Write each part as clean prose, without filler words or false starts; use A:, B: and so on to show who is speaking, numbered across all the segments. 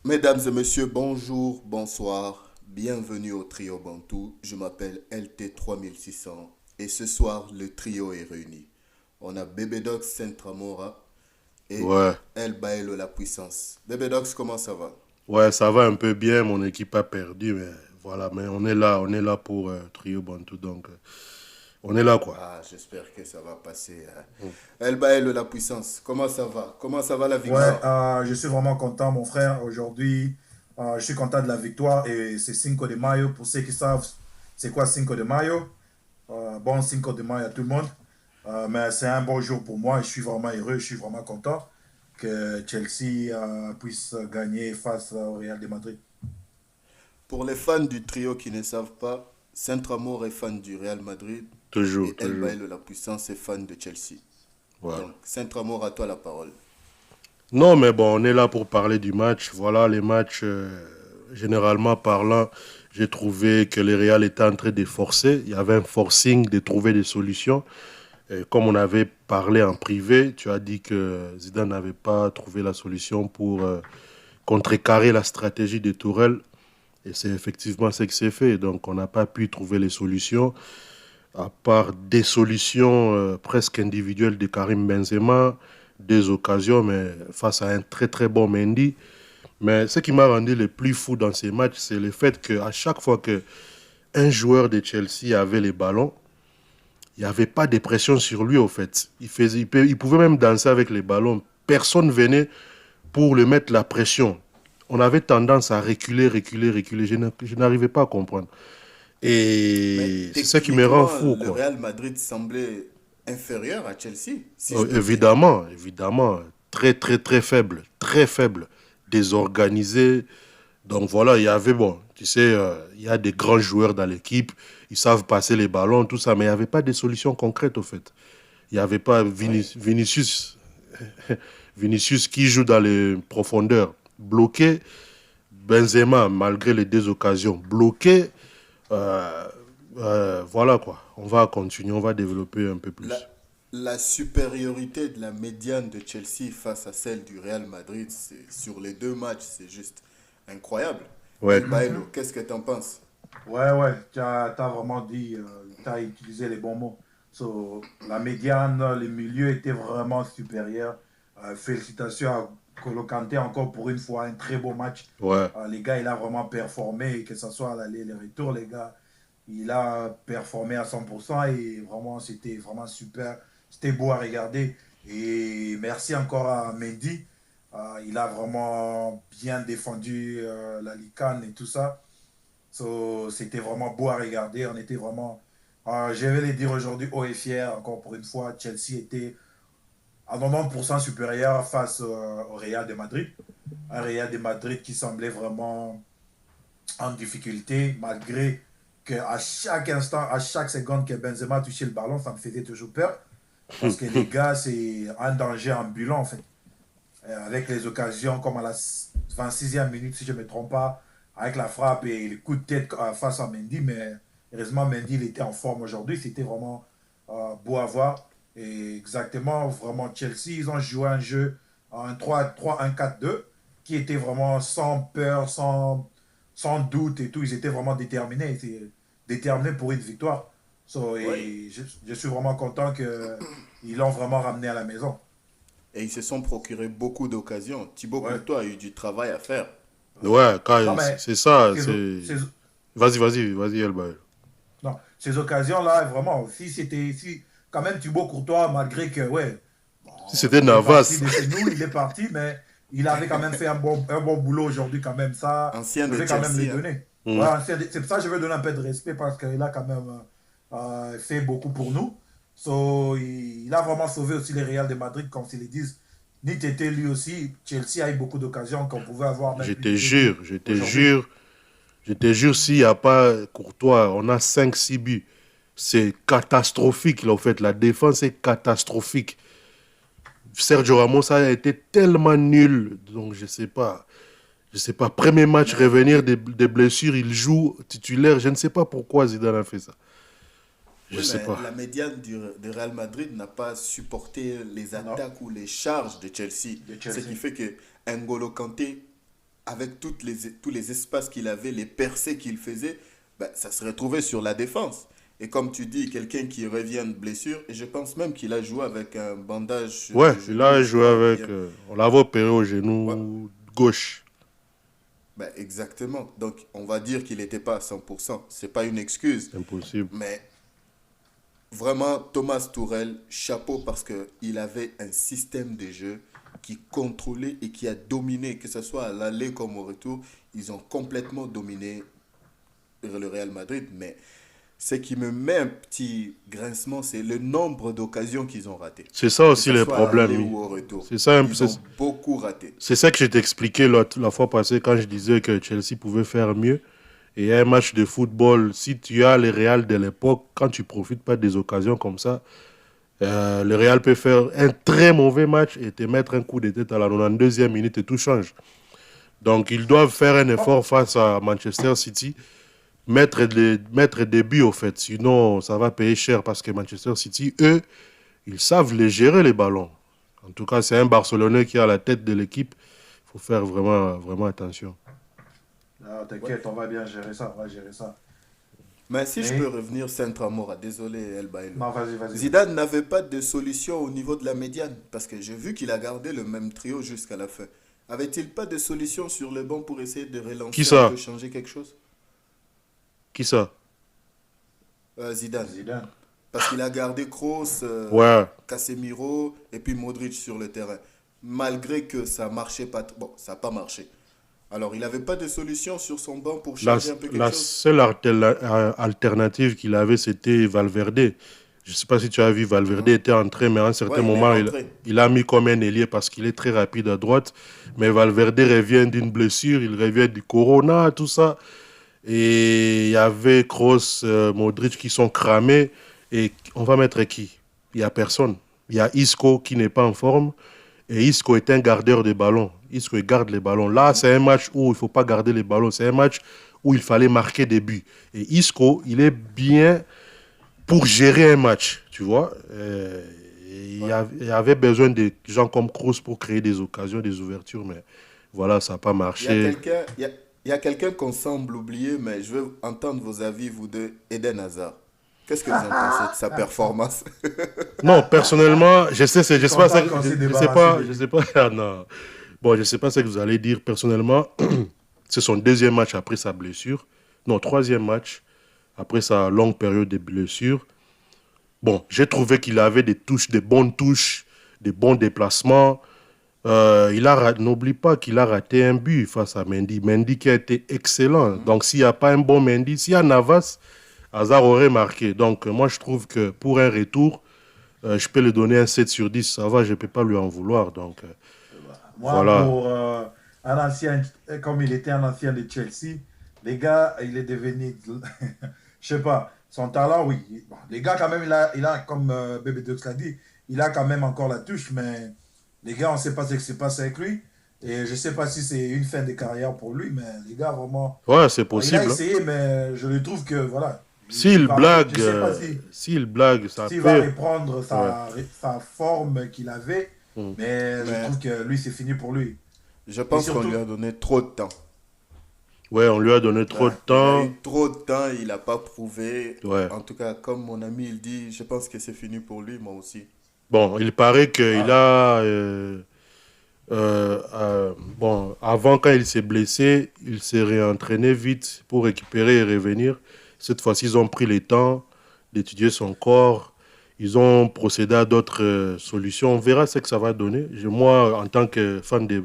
A: Mesdames et messieurs, bonjour, bonsoir, bienvenue au trio Bantou. Je m'appelle LT3600 et ce soir le trio est réuni. On a Bébé Dox Centramora et
B: Ouais,
A: El Baelo La Puissance. Bébé Dox, comment ça va?
B: ouais, ça va un peu bien. Mon équipe a perdu, mais voilà. Mais on est là pour Trio Bantou, donc on est là quoi.
A: Ah, j'espère que ça va passer, hein. El Baelo La Puissance, comment ça va? Comment ça va la
C: Ouais,
A: victoire?
C: je suis vraiment content, mon frère. Aujourd'hui, je suis content de la victoire et c'est Cinco de Mayo. Pour ceux qui savent, c'est quoi Cinco de Mayo? Bon Cinco de Mayo à tout le monde. Mais c'est un bon jour pour moi. Je suis vraiment heureux, je suis vraiment content que Chelsea puisse gagner face au Real de Madrid.
A: Pour les fans du trio qui ne savent pas, Centramor est fan du Real Madrid
B: Toujours,
A: et El
B: toujours.
A: Baelo La Puissance est fan de Chelsea.
B: Voilà.
A: Donc, Centramor, à toi la parole.
B: Non, mais bon, on est là pour parler du match. Voilà, les matchs, généralement parlant, j'ai trouvé que les Real étaient en train de forcer. Il y avait un forcing de trouver des solutions. Et comme on avait parlé en privé, tu as dit que Zidane n'avait pas trouvé la solution pour contrecarrer la stratégie de Tourelle. Et c'est effectivement ce qui s'est fait. Donc, on n'a pas pu trouver les solutions, à part des solutions presque individuelles de Karim Benzema, des occasions, mais face à un très très bon Mendy. Mais ce qui m'a rendu le plus fou dans ces matchs, c'est le fait qu'à chaque fois que un joueur de Chelsea avait les ballons, il n'y avait pas de pression sur lui, au fait. Il pouvait même danser avec les ballons. Personne venait pour le mettre la pression. On avait tendance à reculer, reculer, reculer. Je n'arrivais pas à comprendre.
A: Mais
B: Et c'est ça qui me rend
A: techniquement,
B: fou,
A: le
B: quoi.
A: Real Madrid semblait inférieur à Chelsea, si je
B: Oh,
A: peux dire.
B: évidemment, évidemment. Très, très, très faible. Très faible. Désorganisé. Donc voilà, il y avait, bon, tu sais, il y a des grands joueurs dans l'équipe. Ils savent passer les ballons, tout ça. Mais il n'y avait pas de solution concrète, au fait. Il n'y avait pas
A: Oui.
B: Vinicius, Vinicius qui joue dans les profondeurs. Bloqué. Benzema, malgré les deux occasions, bloqué. Euh, voilà quoi. On va continuer, on va développer un peu plus.
A: La, la supériorité de la médiane de Chelsea face à celle du Real Madrid, sur les deux matchs, c'est juste incroyable.
B: Ouais,
A: El Baelo, qu'est-ce que tu en penses?
C: Ouais, tu as vraiment dit, tu as utilisé les bons mots. La médiane, le milieu était vraiment supérieur. Félicitations à Kolo Kanté encore pour une fois, un très beau match.
B: ouais.
C: Les gars, il a vraiment performé, que ce soit à l'aller et les retours, les gars. Il a performé à 100% et vraiment, c'était vraiment super. C'était beau à regarder. Et merci encore à Mendy. Il a vraiment bien défendu la Lican et tout ça. C'était vraiment beau à regarder. On était vraiment, je vais le dire aujourd'hui, haut et fier. Encore pour une fois, Chelsea était à 90% supérieur face au Real de Madrid. Un Real de Madrid qui semblait vraiment en difficulté, malgré qu'à chaque instant, à chaque seconde que Benzema touchait le ballon, ça me faisait toujours peur. Parce que les gars, c'est un danger ambulant, en fait. Avec les occasions, comme à la 26e minute, si je ne me trompe pas, avec la frappe et le coup de tête face à Mendy. Mais heureusement, Mendy, il était en forme aujourd'hui. C'était vraiment beau à voir. Et exactement, vraiment, Chelsea, ils ont joué un jeu, un 3-1-4-2, qui était vraiment sans peur, sans doute et tout. Ils étaient vraiment déterminés. Ils étaient déterminés pour une victoire.
A: Oui.
C: Et je suis vraiment content qu'ils l'ont vraiment ramené à la maison.
A: Et ils se sont procurés beaucoup d'occasions. Thibaut
C: Ouais.
A: Courtois a eu du travail à faire.
B: Ouais,
C: Non, mais
B: c'est ça.
C: ces, ces,
B: Vas-y, vas-y, vas-y, Elba.
C: non, ces occasions-là, vraiment, si c'était. Si, quand même, Thibaut Courtois, malgré que, ouais, bon,
B: Si c'était
C: il fait partie
B: Navas.
C: de chez nous, il est parti, mais il avait quand même fait un bon boulot aujourd'hui, quand même. Ça,
A: Ancien
C: je
A: de
C: vais quand même le
A: Chelsea, hein.
C: donner. Ouais,
B: Hmm.
C: c'est pour ça que je veux donner un peu de respect parce qu'il a quand même fait beaucoup pour nous. Il a vraiment sauvé aussi les Real de Madrid, comme ils le disent. Ni Tété, lui aussi, Chelsea a eu beaucoup d'occasions qu'on pouvait avoir même
B: Je
C: plus
B: te
C: de 2 buts
B: jure, je te
C: aujourd'hui.
B: jure, je te jure, s'il n'y a pas Courtois, on a 5 6 buts. C'est catastrophique, là, en fait. La défense est catastrophique. Sergio Ramos a été tellement nul. Donc, je sais pas. Je sais pas. Premier match,
A: Mais
B: revenir des blessures, il joue titulaire. Je ne sais pas pourquoi Zidane a fait ça. Je
A: oui,
B: sais
A: mais
B: pas.
A: la médiane du Real Madrid n'a pas supporté les
C: Non,
A: attaques ou les charges de Chelsea.
C: de
A: Ce qui
C: Chelsea.
A: fait que N'Golo Kanté avec tous les espaces qu'il avait, les percées qu'il faisait, ben, ça se retrouvait sur la défense. Et comme tu dis, quelqu'un qui revient de blessure, et je pense même qu'il a joué avec un bandage sur
B: Ouais,
A: le
B: il
A: genou,
B: a
A: je
B: joué
A: crois
B: avec.
A: bien.
B: On l'avait opéré au
A: Ouais,
B: genou gauche.
A: ben, exactement. Donc, on va dire qu'il n'était pas à 100%. C'est pas une excuse.
B: Impossible.
A: Mais vraiment, Thomas Tourelle, chapeau parce qu'il avait un système de jeu qui contrôlait et qui a dominé, que ce soit à l'aller comme au retour. Ils ont complètement dominé le Real Madrid. Mais ce qui me met un petit grincement, c'est le nombre d'occasions qu'ils ont ratées.
B: C'est ça
A: Que
B: aussi
A: ce
B: le
A: soit à l'aller
B: problème.
A: ou au retour.
B: C'est ça,
A: Ils ont beaucoup raté.
B: c'est ça que je t'expliquais la fois passée quand je disais que Chelsea pouvait faire mieux. Et un match de football, si tu as le Real de l'époque, quand tu profites pas des occasions comme ça, le Real peut faire un très mauvais match et te mettre un coup de tête à la 92e minute et tout change. Donc ils doivent faire un
C: Oh,
B: effort face à Manchester City, mettre des buts au fait. Sinon, ça va payer cher parce que Manchester City, eux, ils savent les gérer les ballons. En tout cas, c'est un Barcelonais qui est à la tête de l'équipe. Il faut faire vraiment, vraiment attention.
C: là,
A: Ouais.
C: t'inquiète, on va bien gérer ça, on va gérer ça.
A: Mais si je peux
C: Mais,
A: revenir Saint-Amora, désolé El Bailo.
C: non, vas-y, vas-y, vas-y.
A: Zidane n'avait pas de solution au niveau de la médiane, parce que j'ai vu qu'il a gardé le même trio jusqu'à la fin. Avait-il pas de solution sur le banc pour essayer de
B: Qui
A: relancer un peu,
B: ça?
A: changer quelque chose?
B: Qui ça?
A: Zidane.
C: Zidane.
A: Parce qu'il a gardé Kroos,
B: Ouais.
A: Casemiro et puis Modric sur le terrain. Malgré que ça marchait pas. Bon, ça n'a pas marché. Alors, il n'avait pas de solution sur son banc pour
B: La,
A: changer un peu quelque
B: la
A: chose?
B: seule alternative qu'il avait, c'était Valverde. Je ne sais pas si tu as vu, Valverde
A: Mhm.
B: était entré, mais à un certain
A: Ouais, il est
B: moment,
A: rentré.
B: il a mis comme un ailier parce qu'il est très rapide à droite. Mais Valverde revient d'une blessure, il revient du corona, tout ça. Et il y avait Kroos, Modric qui sont cramés. Et on va mettre qui? Il n'y a personne. Il y a Isco qui n'est pas en forme. Et Isco est un gardeur de ballon. Isco il garde les ballons. Là,
A: Mhm.
B: c'est un match où il ne faut pas garder les ballons. C'est un match où il fallait marquer des buts. Et Isco, il est bien pour gérer un match, tu vois.
A: Ouais.
B: Il y avait besoin de gens comme Kroos pour créer des occasions, des ouvertures. Mais voilà, ça n'a pas
A: Il y a
B: marché.
A: quelqu'un, il y a quelqu'un qu'on semble oublier, mais je veux entendre vos avis, vous deux. Eden Hazard. Qu'est-ce que vous en pensez de sa performance?
B: Non, personnellement,
C: Je suis
B: je sais pas,
C: content qu'on s'est débarrassé de
B: je sais
C: lui.
B: pas, ah non. Bon, je sais pas ce que vous allez dire. Personnellement, c'est son deuxième match après sa blessure. Non, troisième match après sa longue période de blessure. Bon, j'ai trouvé qu'il avait des touches, des bonnes touches, des bons déplacements. N'oublie pas qu'il a raté un but face à Mendy. Mendy qui a été excellent.
A: Mhm.
B: Donc, s'il n'y a pas un bon Mendy, s'il y a Navas, Hazard aurait marqué. Donc, moi, je trouve que pour un retour, je peux lui donner un 7 sur 10. Ça va, je ne peux pas lui en vouloir. Donc,
C: Moi,
B: voilà.
C: pour un ancien, comme il était un ancien de Chelsea, les gars, il est devenu, je sais pas, son talent, oui. Bon, les gars, quand même, il a comme Bébé Dux l'a dit, il a quand même encore la touche, mais les gars, on ne sait pas ce qui s'est passé avec lui. Et je ne sais pas si c'est une fin de carrière pour lui, mais les gars, vraiment,
B: Ouais, c'est
C: bon, il a
B: possible, hein.
C: essayé, mais je le trouve que, voilà, il va, je ne sais pas si,
B: S'il blague, ça
C: s'il va
B: peut.
C: reprendre
B: Ouais.
C: sa forme qu'il avait,
B: Mm.
C: mais je
A: Mais
C: trouve que lui, c'est fini pour lui.
A: je
C: Et
A: pense qu'on lui
C: surtout,
A: a donné trop de temps.
B: Ouais, on lui a donné trop
A: Ouais,
B: de
A: il a
B: temps.
A: eu trop de temps, il n'a pas prouvé.
B: Ouais.
A: En tout cas, comme mon ami il dit, je pense que c'est fini pour lui, moi aussi.
B: Bon, il paraît qu'il
C: ah,
B: a. Bon, avant, quand il s'est blessé, il s'est réentraîné vite pour récupérer et revenir. Cette fois-ci, ils ont pris le temps d'étudier son corps. Ils ont procédé à d'autres solutions. On verra ce que ça va donner. Moi, en tant que fan de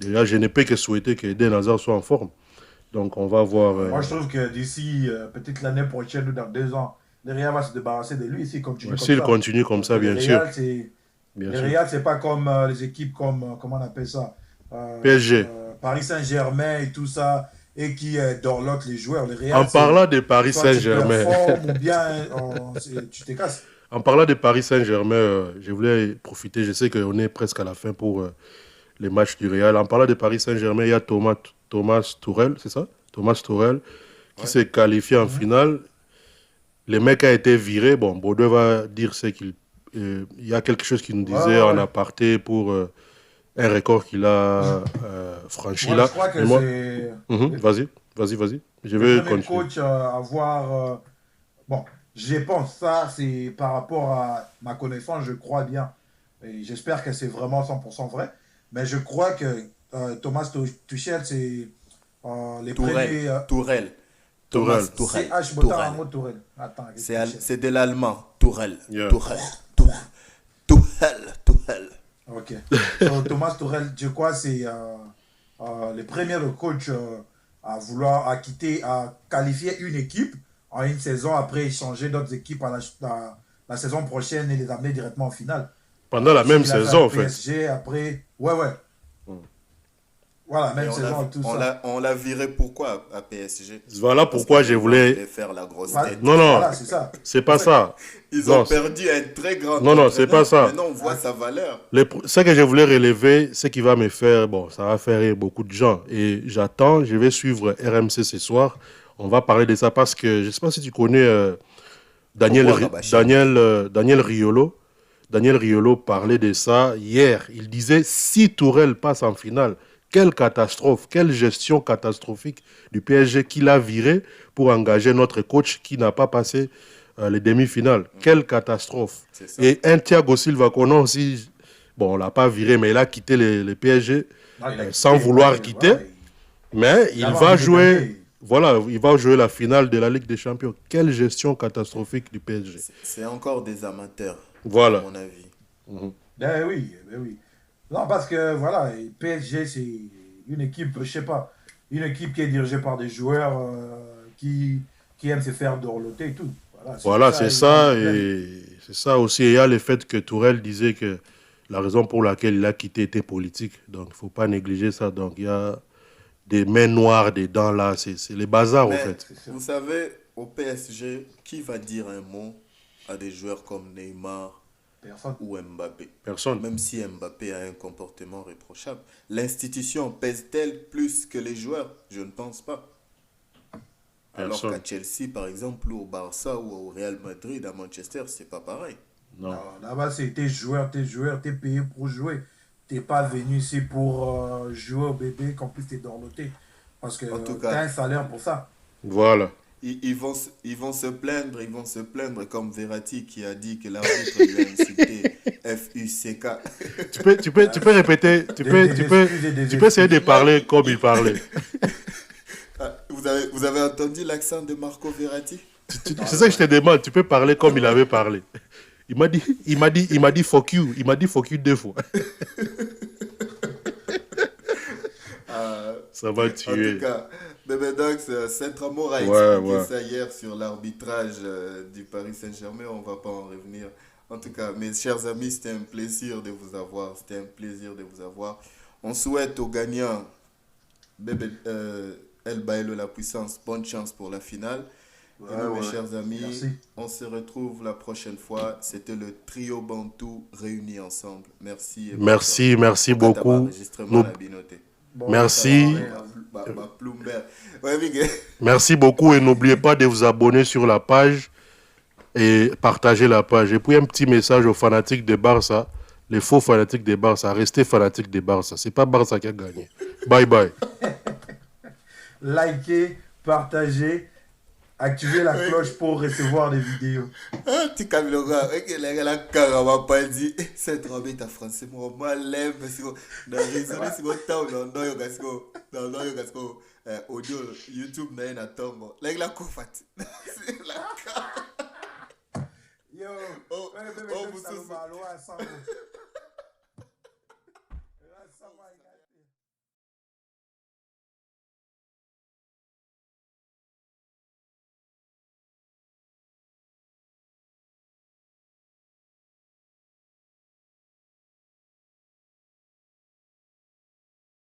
B: je ne peux que souhaiter que Eden Hazard soit en forme. Donc, on va voir.
C: moi, je trouve que d'ici peut-être l'année prochaine ou dans 2 ans, le Real va se débarrasser de lui s'il continue
B: Ouais,
C: comme
B: s'il
C: ça.
B: continue comme
C: Parce
B: ça,
C: que
B: bien sûr. Bien
C: Le
B: sûr.
C: Real, c'est pas comme les équipes comme, comment on appelle ça,
B: PSG.
C: Paris Saint-Germain et tout ça, et qui dorlotent les joueurs. Le
B: En
C: Real, c'est
B: parlant de Paris
C: soit tu
B: Saint-Germain,
C: performes ou bien tu te casses.
B: en parlant de Paris Saint-Germain, je voulais profiter. Je sais qu'on est presque à la fin pour les matchs du Real. En parlant de Paris Saint-Germain, il y a Thomas Tourelle, c'est ça? Thomas Tourelle, qui
A: Ouais.
B: s'est qualifié en
C: Mhm.
B: finale. Le mec a été viré. Bon, Bordeaux va dire c'est qu'il. Il y a quelque chose qu'il nous
C: Ouais,
B: disait
C: ouais,
B: en
C: ouais.
B: aparté pour un record qu'il a franchi
C: Moi,
B: là.
C: je crois que
B: Mais moi,
C: c'est
B: vas-y. Je
C: le
B: vais
C: premier
B: continuer.
C: coach à avoir. Bon, je pense ça, c'est par rapport à ma connaissance, je crois bien. Et j'espère que c'est vraiment 100% vrai. Mais je crois que Thomas Tuchel, c'est les
A: Tourelle,
C: premiers.
A: Tourelle,
B: Tourelle.
A: Thomas Tourelle,
C: CH
A: Tourelle.
C: Motard Tourelle. Attends, qu'est-ce que Tuchel.
A: C'est de l'allemand, Tourelle,
B: Yeah.
A: Tourelle, Tourelle, Tourelle, Tourelle.
C: Ok. So, Thomas Tuchel, je crois que c'est le premier le coach à vouloir à qualifier une équipe en une saison, après échanger d'autres équipes à la saison prochaine et les amener directement en finale.
B: Pendant la
C: C'est ce
B: même
C: qu'il a fait
B: saison, en
C: avec
B: fait.
C: PSG, après. Ouais. Voilà,
A: Et
C: même saison et tout ça.
A: on l'a viré pourquoi à PSG?
B: Voilà
A: Parce
B: pourquoi
A: que
B: je
A: les gens
B: voulais.
A: voulaient faire la grosse
C: Voilà,
A: tête.
B: Non,
C: voilà, c'est ça.
B: c'est pas ça.
A: Ils
B: Non,
A: ont perdu un très grand
B: non, c'est pas
A: entraîneur.
B: ça.
A: Maintenant, on voit sa valeur.
B: Ce que je voulais relever, c'est qui va me faire, bon, ça va faire rire beaucoup de gens. Et j'attends, je vais suivre RMC ce soir. On va parler de ça parce que je ne sais pas si tu connais Daniel,
A: Pourquoi Gabaché?
B: Daniel Riolo. Daniel Riolo parlait de ça hier. Il disait, si Tourelle passe en finale, quelle catastrophe, quelle gestion catastrophique du PSG qu'il a viré pour engager notre coach qui n'a pas passé les demi-finales. Quelle catastrophe.
A: C'est ça.
B: Et un Thiago Silva qu'on a aussi, bon, on ne l'a pas viré, mais il a quitté le PSG
C: Non, il a
B: sans
C: quitté,
B: vouloir
C: ouais,
B: quitter.
C: voilà,
B: Mais il
C: a
B: va
C: envie de
B: jouer,
C: gagner.
B: voilà, il va jouer la finale de la Ligue des Champions. Quelle gestion catastrophique du PSG.
A: C'est encore des amateurs,
B: Voilà.
A: à mon avis.
C: Ben oui. Non, parce que voilà, PSG, c'est une équipe, je sais pas, une équipe qui est dirigée par des joueurs qui aiment se faire dorloter et tout.
B: Voilà,
C: ça,
B: c'est
C: ils ont un
B: ça.
C: problème.
B: Et c'est ça aussi. Et il y a le fait que Tourelle disait que la raison pour laquelle il a quitté était politique. Donc, il ne faut pas négliger ça. Donc, il y a des mains noires dedans là. C'est les bazars, en
A: Mais
B: fait.
C: C'est ça.
A: vous savez, au PSG, qui va dire un mot à des joueurs comme Neymar
C: Personne.
A: ou Mbappé?
B: Personne.
A: Même si Mbappé a un comportement réprochable. L'institution pèse-t-elle plus que les joueurs? Je ne pense pas. Alors
B: Personne.
A: qu'à Chelsea, par exemple, ou au Barça, ou au Real Madrid, à Manchester, c'est pas pareil.
B: Non.
C: Non, là-bas, c'est tes joueurs, t'es payé pour jouer. T'es pas venu ici pour jouer au bébé, qu'en plus t'es dorloté. Parce que
A: En tout
C: t'as
A: cas,
C: un salaire pour ça.
B: Voilà.
A: ils vont se plaindre comme Verratti qui a dit que l'arbitre lui a insulté FUCK.
B: Tu peux répéter, tu peux essayer de parler comme il parlait.
A: Ah, vous avez entendu l'accent de Marco Verratti?
B: C'est ça que je te demande, tu peux parler comme il avait parlé. Il m'a dit fuck you. Il m'a dit fuck you 2 fois. Ça va
A: En
B: tuer.
A: tout cas, Bébé Dogs, Saint-Amour a
B: Ouais,
A: expliqué
B: ouais.
A: ça hier sur l'arbitrage du Paris Saint-Germain. On ne va pas en revenir. En tout cas, mes chers amis, c'était un plaisir de vous avoir. C'était un plaisir de vous avoir. On souhaite aux gagnants, Bébé, El Bailo la puissance, bonne chance pour la finale. Et nous, mes chers amis,
C: Merci.
A: on se retrouve la prochaine fois. C'était le trio Bantou réuni ensemble. Merci. Et
B: Merci, merci beaucoup.
A: Enregistrement
B: Nous-
A: la binoté.
C: Bon,
B: Merci.
A: Ouais, Miguel.
B: Merci beaucoup et n'oubliez pas de vous abonner sur la page et partager la page. Et puis un petit message aux fanatiques de Barça, les faux fanatiques de Barça, restez fanatiques de Barça. C'est pas Barça qui a gagné. Bye bye.
C: likez, partagez, activez la cloche pour recevoir des vidéos.
A: Ah, tu camilonga, la caramba pas dit, c'est trop bien ta français, moi lève, parce que dans les réseaux, c'est mon temps, dans yo gasco, audio, YouTube, n'a rien à tomber. La kofat. C'est la
C: Yo,
A: Oh,
C: ouais, bébé,
A: oh,
C: ça
A: vous
C: nous va loin, sans mots.